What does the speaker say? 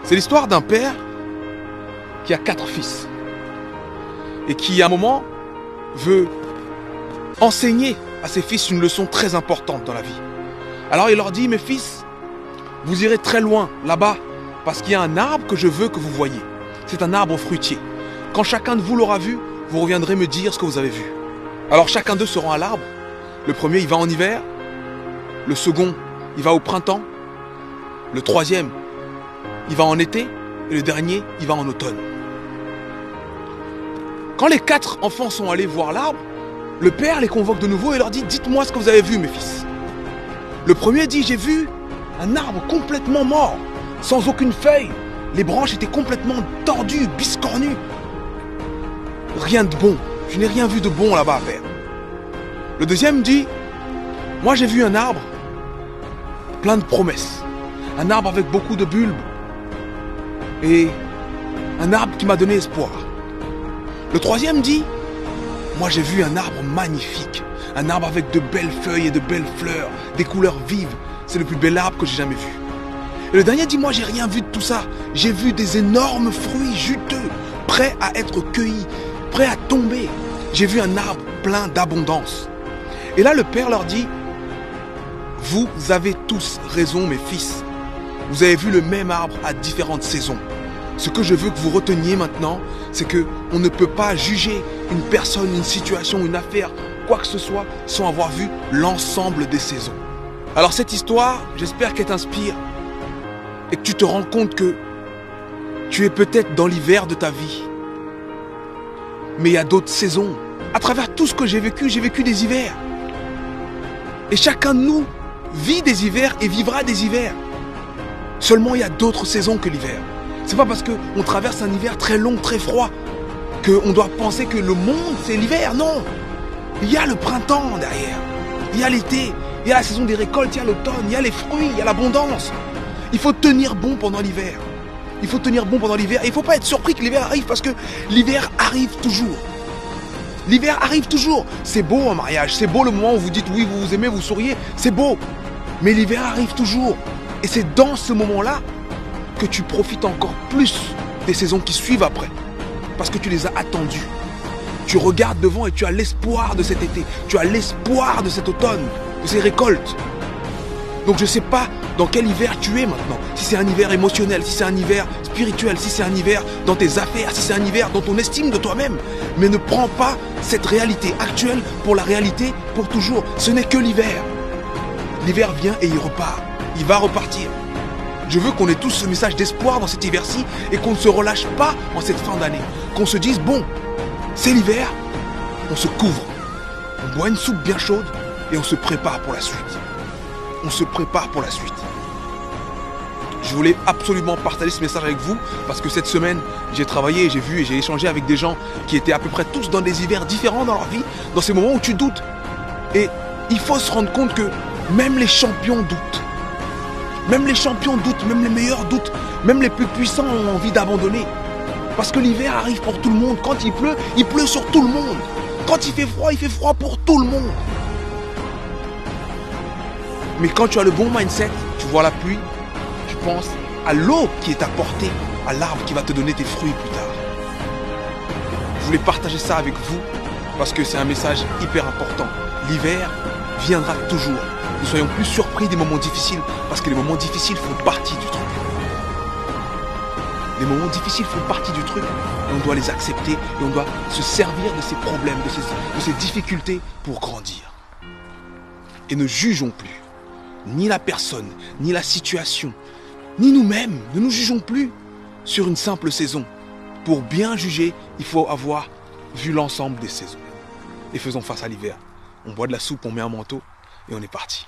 C'est l'histoire d'un père qui a 4 fils et qui, à un moment, veut enseigner à ses fils une leçon très importante dans la vie. Alors il leur dit: mes fils, vous irez très loin là-bas parce qu'il y a un arbre que je veux que vous voyiez. C'est un arbre fruitier. Quand chacun de vous l'aura vu, vous reviendrez me dire ce que vous avez vu. Alors chacun d'eux se rend à l'arbre. Le premier, il va en hiver. Le second, il va au printemps. Le troisième, il va en été. Et le dernier, il va en automne. Quand les 4 enfants sont allés voir l'arbre, le père les convoque de nouveau et leur dit: dites-moi ce que vous avez vu, mes fils. Le premier dit: j'ai vu un arbre complètement mort, sans aucune feuille. Les branches étaient complètement tordues, biscornues. Rien de bon. Je n'ai rien vu de bon là-bas, père. Le deuxième dit: moi j'ai vu un arbre plein de promesses. Un arbre avec beaucoup de bulbes. Et un arbre qui m'a donné espoir. Le troisième dit: moi j'ai vu un arbre magnifique. Un arbre avec de belles feuilles et de belles fleurs, des couleurs vives. C'est le plus bel arbre que j'ai jamais vu. Et le dernier dit: moi j'ai rien vu de tout ça. J'ai vu des énormes fruits juteux, prêts à être cueillis, prêts à tomber. J'ai vu un arbre plein d'abondance. Et là le père leur dit: vous avez tous raison, mes fils. Vous avez vu le même arbre à différentes saisons. Ce que je veux que vous reteniez maintenant, c'est que on ne peut pas juger une personne, une situation, une affaire, quoi que ce soit, sans avoir vu l'ensemble des saisons. Alors cette histoire, j'espère qu'elle t'inspire et que tu te rends compte que tu es peut-être dans l'hiver de ta vie. Mais il y a d'autres saisons. À travers tout ce que j'ai vécu des hivers. Et chacun de nous vit des hivers et vivra des hivers. Seulement, il y a d'autres saisons que l'hiver. C'est pas parce qu'on traverse un hiver très long, très froid, qu'on doit penser que le monde, c'est l'hiver. Non. Il y a le printemps derrière. Il y a l'été. Il y a la saison des récoltes. Il y a l'automne. Il y a les fruits. Il y a l'abondance. Il faut tenir bon pendant l'hiver. Il faut tenir bon pendant l'hiver. Et il ne faut pas être surpris que l'hiver arrive parce que l'hiver arrive toujours. L'hiver arrive toujours. C'est beau un mariage. C'est beau le moment où vous dites oui, vous vous aimez, vous souriez. C'est beau. Mais l'hiver arrive toujours. Et c'est dans ce moment-là que tu profites encore plus des saisons qui suivent après. Parce que tu les as attendues. Tu regardes devant et tu as l'espoir de cet été. Tu as l'espoir de cet automne, de ces récoltes. Donc je ne sais pas dans quel hiver tu es maintenant. Si c'est un hiver émotionnel, si c'est un hiver spirituel, si c'est un hiver dans tes affaires, si c'est un hiver dans ton estime de toi-même. Mais ne prends pas cette réalité actuelle pour la réalité pour toujours. Ce n'est que l'hiver. L'hiver vient et il repart. Il va repartir. Je veux qu'on ait tous ce message d'espoir dans cet hiver-ci et qu'on ne se relâche pas en cette fin d'année. Qu'on se dise, bon, c'est l'hiver, on se couvre. On boit une soupe bien chaude et on se prépare pour la suite. On se prépare pour la suite. Je voulais absolument partager ce message avec vous parce que cette semaine, j'ai travaillé, j'ai vu et j'ai échangé avec des gens qui étaient à peu près tous dans des hivers différents dans leur vie, dans ces moments où tu doutes. Et il faut se rendre compte que même les champions doutent. Même les champions doutent, même les meilleurs doutent, même les plus puissants ont envie d'abandonner. Parce que l'hiver arrive pour tout le monde. Quand il pleut sur tout le monde. Quand il fait froid pour tout le monde. Mais quand tu as le bon mindset, tu vois la pluie, tu penses à l'eau qui est apportée, à l'arbre qui va te donner tes fruits plus tard. Je voulais partager ça avec vous parce que c'est un message hyper important. L'hiver viendra toujours. Ne soyons plus surpris des moments difficiles parce que les moments difficiles font partie du truc. Les moments difficiles font partie du truc et on doit les accepter et on doit se servir de ces problèmes, de ces difficultés pour grandir. Et ne jugeons plus ni la personne, ni la situation, ni nous-mêmes. Ne nous jugeons plus sur une simple saison. Pour bien juger, il faut avoir vu l'ensemble des saisons. Et faisons face à l'hiver. On boit de la soupe, on met un manteau et on est parti.